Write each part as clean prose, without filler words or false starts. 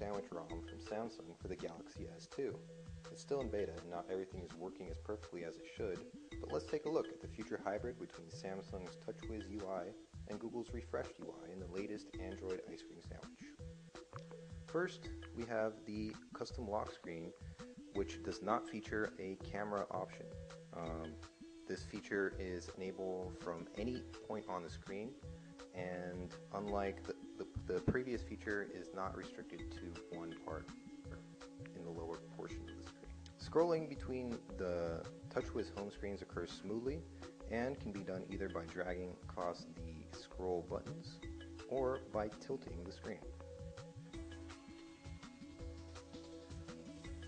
sandwich ROM from Samsung for the Galaxy S2. It's still in beta and not everything is working as perfectly as it should, but let's take a look at the future hybrid between Samsung's Touchwiz UI and Google's refreshed UI in the latest Android ice cream sandwich. First, we have the custom lock screen, which does not feature a camera option. This feature is enabled from any point on the screen, and unlike the previous feature, is not restricted to one part in the lower portion of the screen. Scrolling between the Touchwiz home screens occurs smoothly and can be done either by dragging across the scroll buttons or by tilting the screen.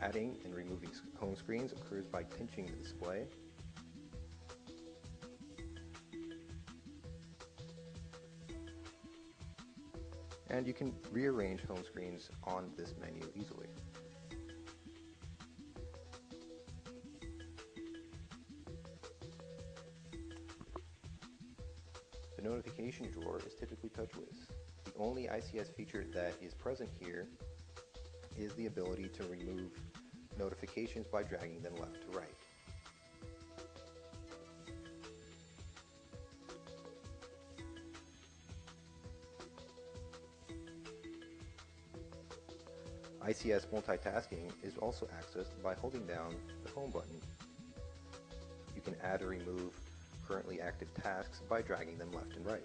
Adding and removing home screens occurs by pinching the display. And you can rearrange home screens on this menu easily. The notification drawer is typically Touchwiz. The only ICS feature that is present here is the ability to remove notifications by dragging them left to right. ICS multitasking is also accessed by holding down the home button. You can add or remove currently active tasks by dragging them left and right.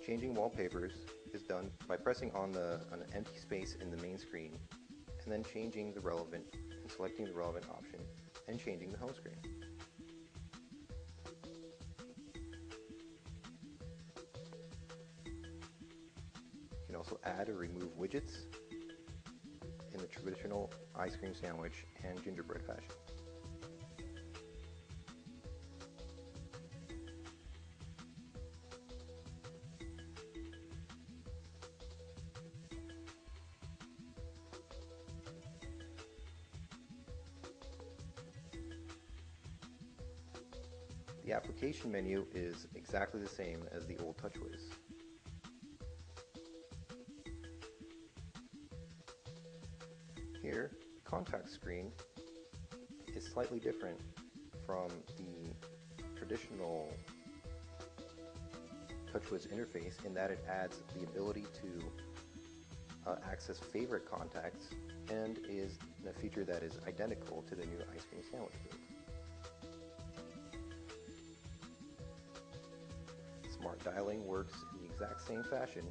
Changing wallpapers is done by pressing on an empty space in the main screen and then changing the relevant and selecting the relevant option and changing the home screen. You can also add or remove widgets in the traditional ice cream sandwich and gingerbread fashion. The application menu is exactly the same as the old Touchwiz. Here, the contact screen is slightly different from the traditional Touchwiz interface in that it adds the ability to access favorite contacts and is a feature that is identical to the new ice cream sandwich build. Smart dialing works in the exact same fashion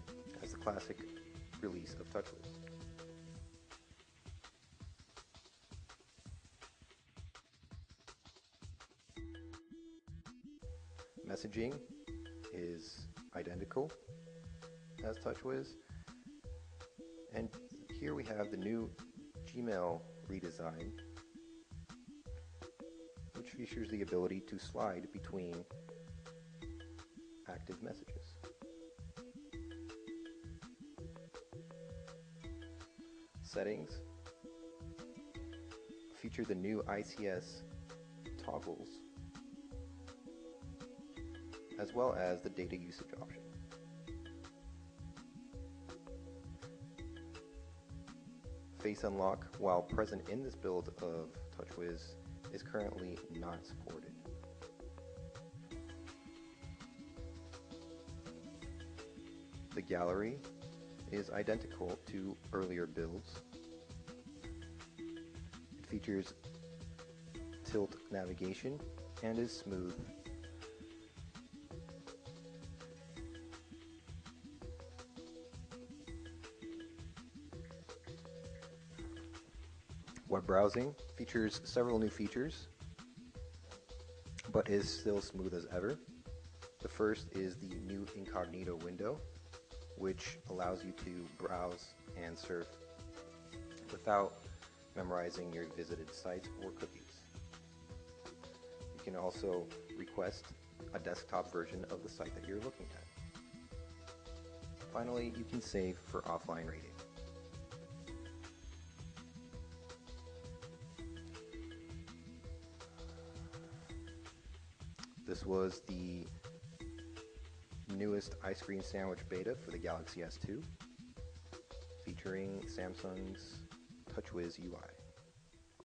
as the classic release of Touchwiz. Messaging is identical as Touchwiz, and here we have the new Gmail redesign, which features the ability to slide between active messages. Settings feature the new ICS toggles as well as the data usage option. Face Unlock, while present in this build of Touchwiz, is currently not supported. The gallery is identical to earlier builds. It features tilt navigation and is smooth. Web browsing features several new features, but is still smooth as ever. The first is the new incognito window, which allows you to browse and surf without memorizing your visited sites or cookies. You can also request a desktop version of the site that you're looking at. Finally, you can save for offline reading. This was the newest ice cream sandwich beta for the Galaxy S2, featuring Samsung's Touchwiz UI.